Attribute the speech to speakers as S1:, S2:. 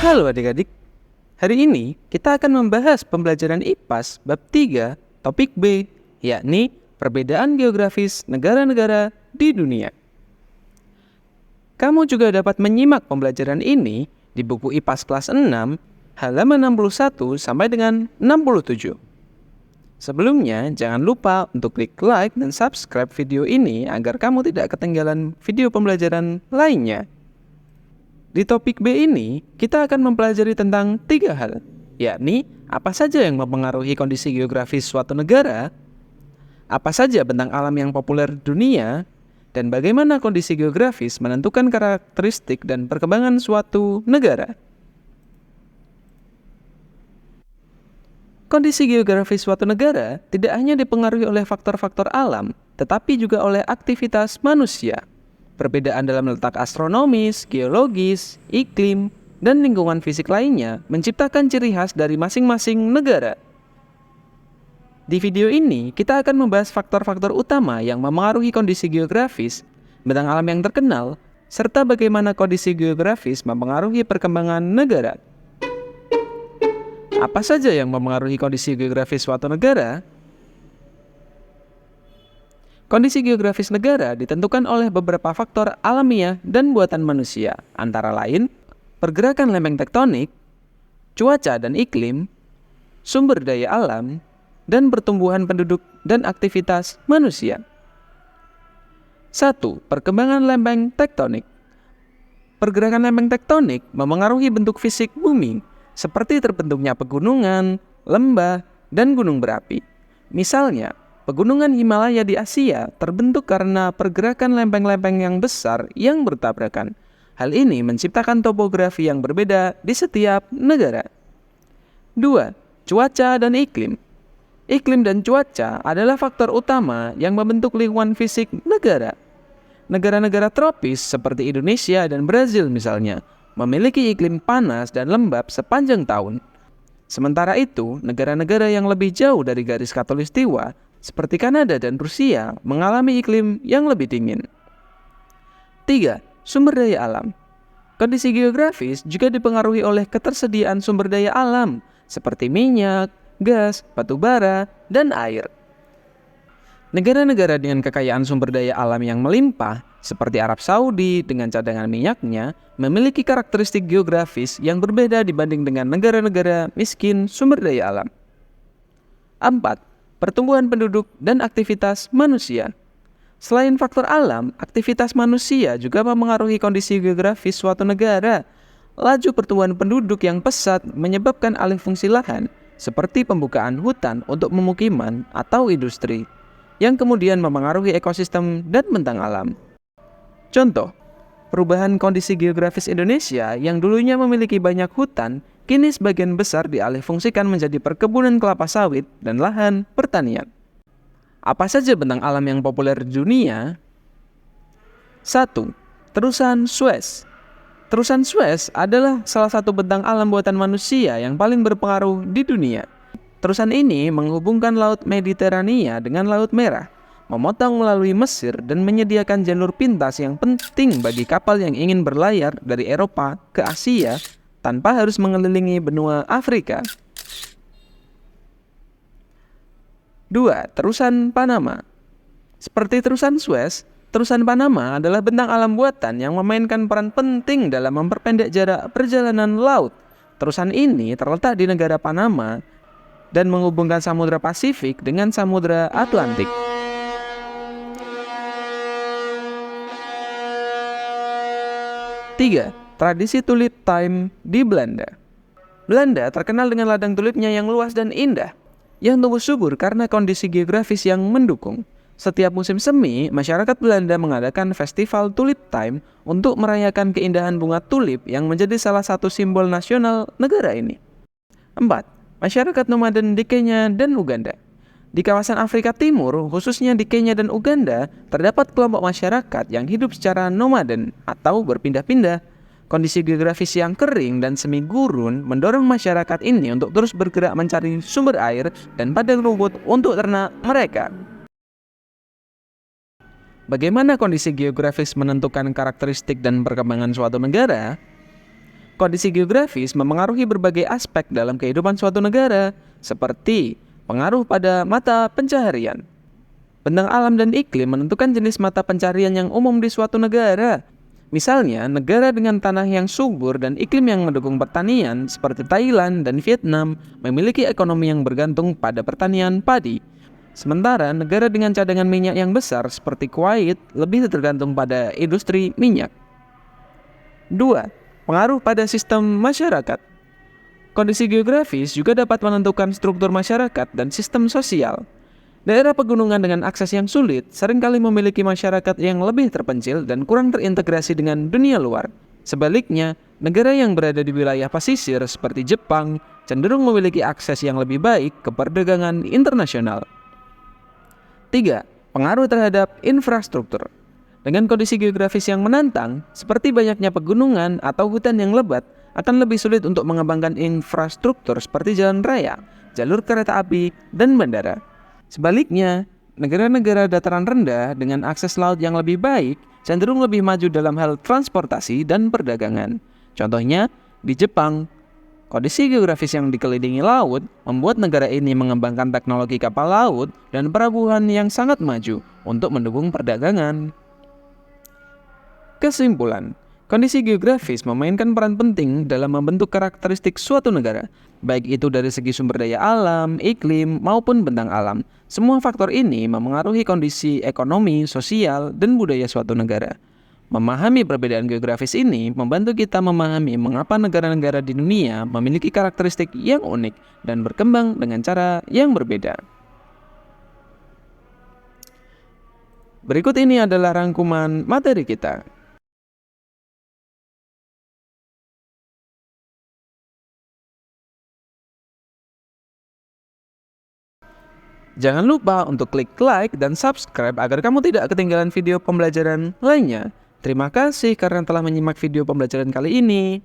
S1: Halo adik-adik, hari ini kita akan membahas pembelajaran IPAS bab 3, topik B, yakni perbedaan geografis negara-negara di dunia. Kamu juga dapat menyimak pembelajaran ini di buku IPAS kelas 6, halaman 61 sampai dengan 67. Sebelumnya, jangan lupa untuk klik like dan subscribe video ini agar kamu tidak ketinggalan video pembelajaran lainnya. Di topik B ini, kita akan mempelajari tentang 3 hal, yakni apa saja yang mempengaruhi kondisi geografis suatu negara, apa saja bentang alam yang populer di dunia, dan bagaimana kondisi geografis menentukan karakteristik dan perkembangan suatu negara. Kondisi geografis suatu negara tidak hanya dipengaruhi oleh faktor-faktor alam, tetapi juga oleh aktivitas manusia. Perbedaan dalam letak astronomis, geologis, iklim, dan lingkungan fisik lainnya menciptakan ciri khas dari masing-masing negara. Di video ini, kita akan membahas faktor-faktor utama yang memengaruhi kondisi geografis, bentang alam yang terkenal, serta bagaimana kondisi geografis mempengaruhi perkembangan negara. Apa saja yang memengaruhi kondisi geografis suatu negara? Kondisi geografis negara ditentukan oleh beberapa faktor alamiah dan buatan manusia, antara lain pergerakan lempeng tektonik, cuaca dan iklim, sumber daya alam, dan pertumbuhan penduduk dan aktivitas manusia. 1. Perkembangan lempeng tektonik. Pergerakan lempeng tektonik memengaruhi bentuk fisik bumi, seperti terbentuknya pegunungan, lembah, dan gunung berapi. Misalnya, pegunungan Himalaya di Asia terbentuk karena pergerakan lempeng-lempeng yang besar yang bertabrakan. Hal ini menciptakan topografi yang berbeda di setiap negara. 2. Cuaca dan iklim. Iklim dan cuaca adalah faktor utama yang membentuk lingkungan fisik negara. Negara-negara tropis seperti Indonesia dan Brazil misalnya, memiliki iklim panas dan lembab sepanjang tahun. Sementara itu, negara-negara yang lebih jauh dari garis khatulistiwa, seperti Kanada dan Rusia, mengalami iklim yang lebih dingin. 3. Sumber daya alam. Kondisi geografis juga dipengaruhi oleh ketersediaan sumber daya alam, seperti minyak, gas, batu bara, dan air. Negara-negara dengan kekayaan sumber daya alam yang melimpah, seperti Arab Saudi dengan cadangan minyaknya, memiliki karakteristik geografis yang berbeda dibanding dengan negara-negara miskin sumber daya alam. 4. Pertumbuhan penduduk dan aktivitas manusia. Selain faktor alam, aktivitas manusia juga memengaruhi kondisi geografis suatu negara. Laju pertumbuhan penduduk yang pesat menyebabkan alih fungsi lahan, seperti pembukaan hutan untuk pemukiman atau industri, yang kemudian memengaruhi ekosistem dan bentang alam. Contoh, perubahan kondisi geografis Indonesia yang dulunya memiliki banyak hutan, kini sebagian besar dialihfungsikan menjadi perkebunan kelapa sawit dan lahan pertanian. Apa saja bentang alam yang populer di dunia? 1. Terusan Suez. Terusan Suez adalah salah satu bentang alam buatan manusia yang paling berpengaruh di dunia. Terusan ini menghubungkan Laut Mediterania dengan Laut Merah, memotong melalui Mesir dan menyediakan jalur pintas yang penting bagi kapal yang ingin berlayar dari Eropa ke Asia tanpa harus mengelilingi benua Afrika. 2. Terusan Panama. Seperti terusan Suez, terusan Panama adalah bentang alam buatan yang memainkan peran penting dalam memperpendek jarak perjalanan laut. Terusan ini terletak di negara Panama dan menghubungkan Samudra Pasifik dengan Samudra Atlantik. 3. Tradisi tulip time di Belanda. Belanda terkenal dengan ladang tulipnya yang luas dan indah, yang tumbuh subur karena kondisi geografis yang mendukung. Setiap musim semi, masyarakat Belanda mengadakan festival tulip time untuk merayakan keindahan bunga tulip yang menjadi salah satu simbol nasional negara ini. 4. Masyarakat nomaden di Kenya dan Uganda. Di kawasan Afrika Timur, khususnya di Kenya dan Uganda, terdapat kelompok masyarakat yang hidup secara nomaden atau berpindah-pindah. Kondisi geografis yang kering dan semi gurun mendorong masyarakat ini untuk terus bergerak mencari sumber air dan padang rumput untuk ternak mereka. Bagaimana kondisi geografis menentukan karakteristik dan perkembangan suatu negara? Kondisi geografis memengaruhi berbagai aspek dalam kehidupan suatu negara, seperti pengaruh pada mata pencaharian. Bentang alam dan iklim menentukan jenis mata pencaharian yang umum di suatu negara. Misalnya, negara dengan tanah yang subur dan iklim yang mendukung pertanian seperti Thailand dan Vietnam memiliki ekonomi yang bergantung pada pertanian padi. Sementara negara dengan cadangan minyak yang besar seperti Kuwait lebih tergantung pada industri minyak. 2. Pengaruh pada sistem masyarakat. Kondisi geografis juga dapat menentukan struktur masyarakat dan sistem sosial. Daerah pegunungan dengan akses yang sulit seringkali memiliki masyarakat yang lebih terpencil dan kurang terintegrasi dengan dunia luar. Sebaliknya, negara yang berada di wilayah pesisir seperti Jepang cenderung memiliki akses yang lebih baik ke perdagangan internasional. 3. Pengaruh terhadap infrastruktur. Dengan kondisi geografis yang menantang, seperti banyaknya pegunungan atau hutan yang lebat, akan lebih sulit untuk mengembangkan infrastruktur seperti jalan raya, jalur kereta api, dan bandara. Sebaliknya, negara-negara dataran rendah dengan akses laut yang lebih baik cenderung lebih maju dalam hal transportasi dan perdagangan. Contohnya, di Jepang, kondisi geografis yang dikelilingi laut membuat negara ini mengembangkan teknologi kapal laut dan pelabuhan yang sangat maju untuk mendukung perdagangan. Kesimpulan, kondisi geografis memainkan peran penting dalam membentuk karakteristik suatu negara, baik itu dari segi sumber daya alam, iklim, maupun bentang alam. Semua faktor ini memengaruhi kondisi ekonomi, sosial, dan budaya suatu negara. Memahami perbedaan geografis ini membantu kita memahami mengapa negara-negara di dunia memiliki karakteristik yang unik dan berkembang dengan cara yang berbeda. Berikut ini adalah rangkuman materi kita. Jangan lupa untuk klik like dan subscribe agar kamu tidak ketinggalan video pembelajaran lainnya. Terima kasih karena telah menyimak video pembelajaran kali ini.